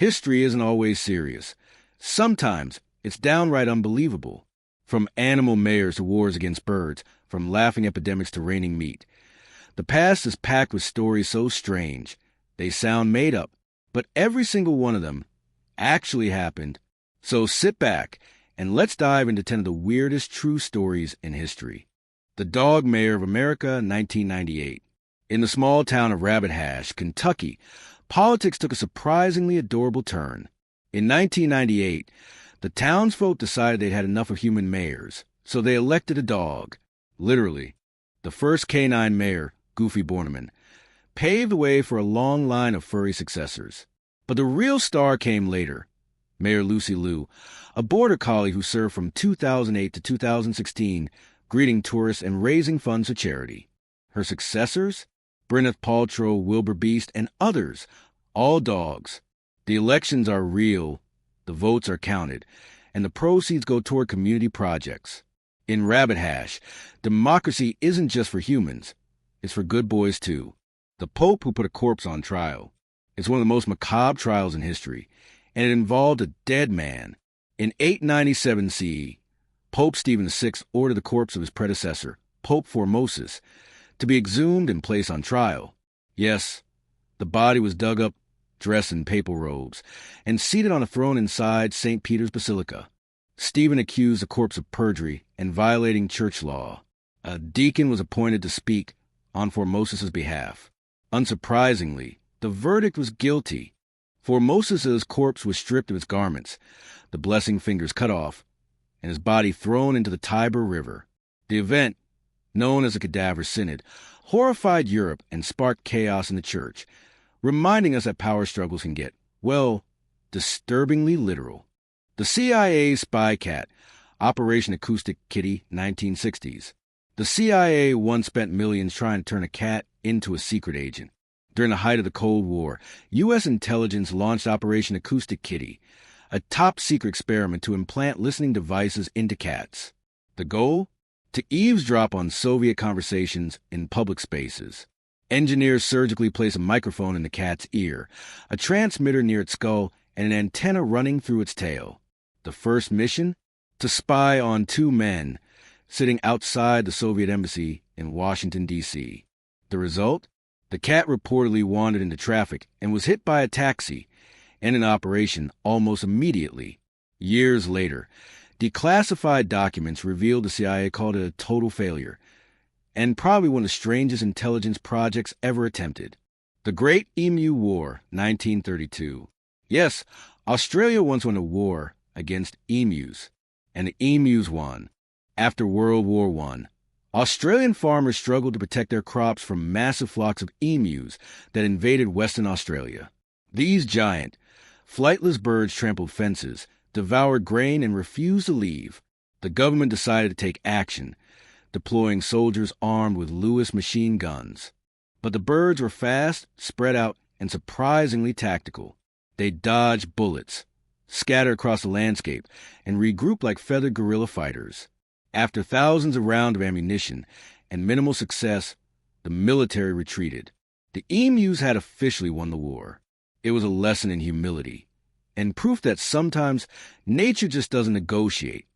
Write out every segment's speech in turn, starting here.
History isn't always serious. Sometimes it's downright unbelievable. From animal mayors to wars against birds, from laughing epidemics to raining meat. The past is packed with stories so strange, they sound made up, but every single one of them actually happened. So sit back and let's dive into 10 of the weirdest true stories in history. The Dog Mayor of America, 1998. In the small town of Rabbit Hash, Kentucky, politics took a surprisingly adorable turn. In 1998, the townsfolk decided they'd had enough of human mayors, so they elected a dog. Literally. The first canine mayor, Goofy Borneman, paved the way for a long line of furry successors. But the real star came later. Mayor Lucy Liu, a border collie who served from 2008 to 2016, greeting tourists and raising funds for charity. Her successors? Gwyneth Paltrow, Wilbur Beast, and others, all dogs. The elections are real, the votes are counted, and the proceeds go toward community projects. In Rabbit Hash, democracy isn't just for humans, it's for good boys too. The Pope who put a corpse on trial. It's one of the most macabre trials in history, and it involved a dead man. In 897 CE, Pope Stephen VI ordered the corpse of his predecessor, Pope Formosus, to be exhumed and placed on trial. Yes, the body was dug up, dressed in papal robes, and seated on a throne inside St. Peter's Basilica. Stephen accused the corpse of perjury and violating church law. A deacon was appointed to speak on Formosus's behalf. Unsurprisingly, the verdict was guilty. Formosus's corpse was stripped of its garments, the blessing fingers cut off, and his body thrown into the Tiber River. The event, known as the Cadaver Synod, horrified Europe and sparked chaos in the church, reminding us that power struggles can get, well, disturbingly literal. The CIA's spy cat, Operation Acoustic Kitty, 1960s. The CIA once spent millions trying to turn a cat into a secret agent. During the height of the Cold War, U.S. intelligence launched Operation Acoustic Kitty, a top-secret experiment to implant listening devices into cats. The goal? To eavesdrop on Soviet conversations in public spaces. Engineers surgically place a microphone in the cat's ear, a transmitter near its skull, and an antenna running through its tail. The first mission? To spy on two men sitting outside the Soviet embassy in Washington, D.C. The result? The cat reportedly wandered into traffic and was hit by a taxi, and in operation almost immediately. Years later, declassified documents revealed the CIA called it a total failure, and probably one of the strangest intelligence projects ever attempted. The Great Emu War, 1932. Yes, Australia once won a war against emus, and the emus won. After World War I, Australian farmers struggled to protect their crops from massive flocks of emus that invaded Western Australia. These giant, flightless birds trampled fences, devoured grain, and refused to leave. The government decided to take action, deploying soldiers armed with Lewis machine guns. But the birds were fast, spread out, and surprisingly tactical. They dodged bullets, scattered across the landscape, and regrouped like feathered guerrilla fighters. After thousands of rounds of ammunition and minimal success, the military retreated. The emus had officially won the war. It was a lesson in humility, and proof that sometimes nature just doesn't negotiate.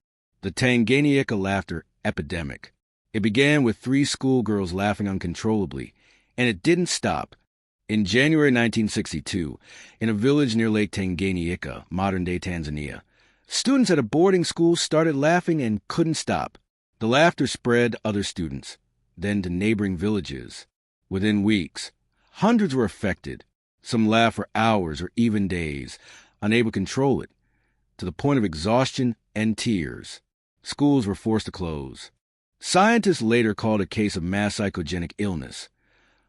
The Tanganyika laughter epidemic. It began with 3 schoolgirls laughing uncontrollably, and it didn't stop. In January 1962, in a village near Lake Tanganyika, modern-day Tanzania, students at a boarding school started laughing and couldn't stop. The laughter spread to other students, then to neighboring villages. Within weeks, hundreds were affected. Some laughed for hours or even days, unable to control it, to the point of exhaustion and tears. Schools were forced to close. Scientists later called it a case of mass psychogenic illness,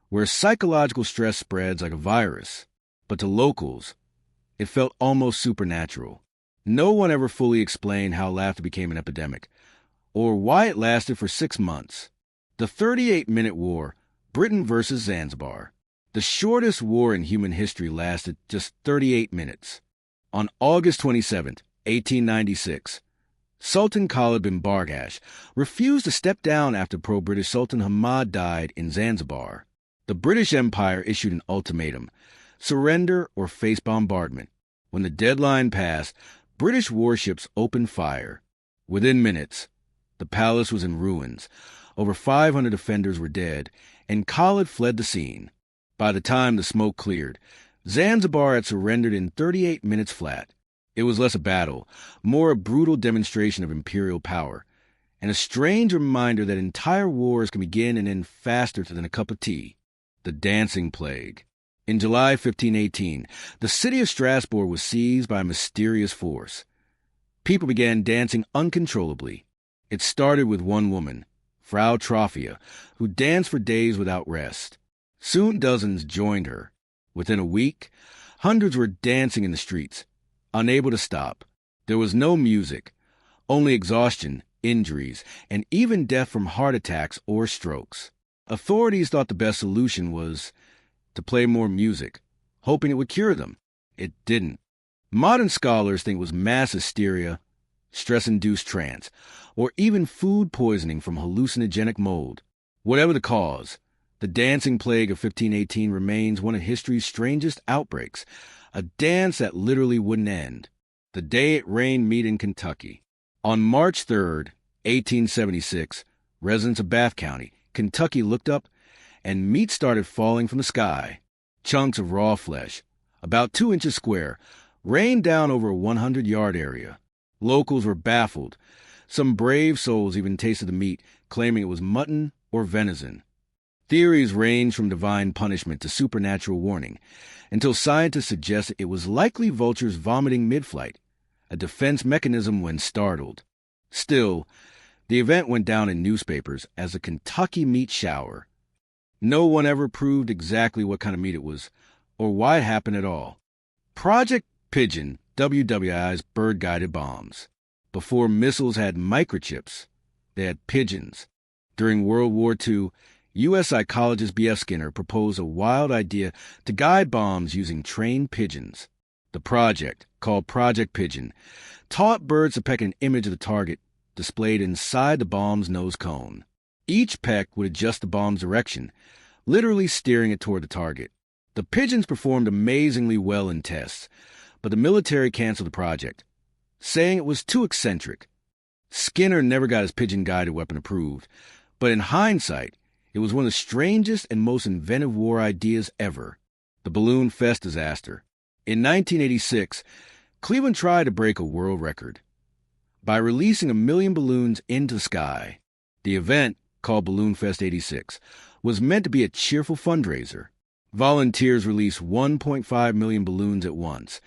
where psychological stress spreads like a virus. But to locals, it felt almost supernatural. No one ever fully explained how laughter became an epidemic, or why it lasted for 6 months. The 38-minute war, Britain versus Zanzibar. The shortest war in human history lasted just 38 minutes. On August 27, 1896, Sultan Khalid bin Bargash refused to step down after pro-British Sultan Hamad died in Zanzibar. The British Empire issued an ultimatum: surrender or face bombardment. When the deadline passed, British warships opened fire. Within minutes, the palace was in ruins. Over 500 defenders were dead, and Khalid fled the scene. By the time the smoke cleared, Zanzibar had surrendered in 38 minutes flat. It was less a battle, more a brutal demonstration of imperial power, and a strange reminder that entire wars can begin and end faster than a cup of tea. The Dancing Plague. In July 1518, the city of Strasbourg was seized by a mysterious force. People began dancing uncontrollably. It started with one woman, Frau Trophia, who danced for days without rest. Soon dozens joined her. Within a week, hundreds were dancing in the streets, unable to stop. There was no music, only exhaustion, injuries, and even death from heart attacks or strokes. Authorities thought the best solution was to play more music, hoping it would cure them. It didn't. Modern scholars think it was mass hysteria, stress-induced trance, or even food poisoning from hallucinogenic mold. Whatever the cause, the dancing plague of 1518 remains one of history's strangest outbreaks, a dance that literally wouldn't end. The day it rained meat in Kentucky. On March 3, 1876, residents of Bath County, Kentucky looked up, and meat started falling from the sky. Chunks of raw flesh, about 2 inches square, rained down over a 100-yard area. Locals were baffled. Some brave souls even tasted the meat, claiming it was mutton or venison. Theories ranged from divine punishment to supernatural warning, until scientists suggested it was likely vultures vomiting mid-flight, a defense mechanism when startled. Still, the event went down in newspapers as a Kentucky meat shower. No one ever proved exactly what kind of meat it was, or why it happened at all. Project Pigeon, WWI's bird-guided bombs. Before missiles had microchips, they had pigeons. During World War II, U.S. psychologist B.F. Skinner proposed a wild idea to guide bombs using trained pigeons. The project, called Project Pigeon, taught birds to peck an image of the target displayed inside the bomb's nose cone. Each peck would adjust the bomb's direction, literally steering it toward the target. The pigeons performed amazingly well in tests, but the military canceled the project, saying it was too eccentric. Skinner never got his pigeon-guided weapon approved, but in hindsight, it was one of the strangest and most inventive war ideas ever. The Balloon Fest disaster. In 1986, Cleveland tried to break a world record by releasing 1 million balloons into the sky. The event, called Balloon Fest 86, was meant to be a cheerful fundraiser. Volunteers released 1.5 million balloons at once,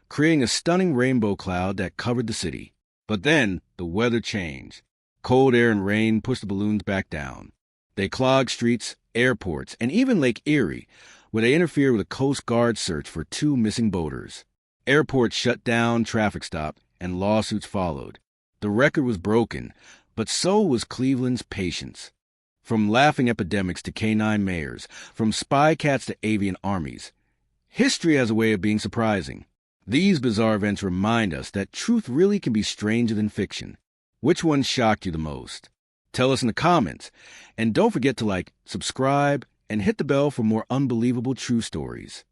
creating a stunning rainbow cloud that covered the city. But then, the weather changed. Cold air and rain pushed the balloons back down. They clogged streets, airports, and even Lake Erie, where they interfered with a Coast Guard search for 2 missing boaters. Airports shut down, traffic stopped, and lawsuits followed. The record was broken, but so was Cleveland's patience. From laughing epidemics to canine mayors, from spy cats to avian armies, history has a way of being surprising. These bizarre events remind us that truth really can be stranger than fiction. Which one shocked you the most? Tell us in the comments, and don't forget to like, subscribe, and hit the bell for more unbelievable true stories.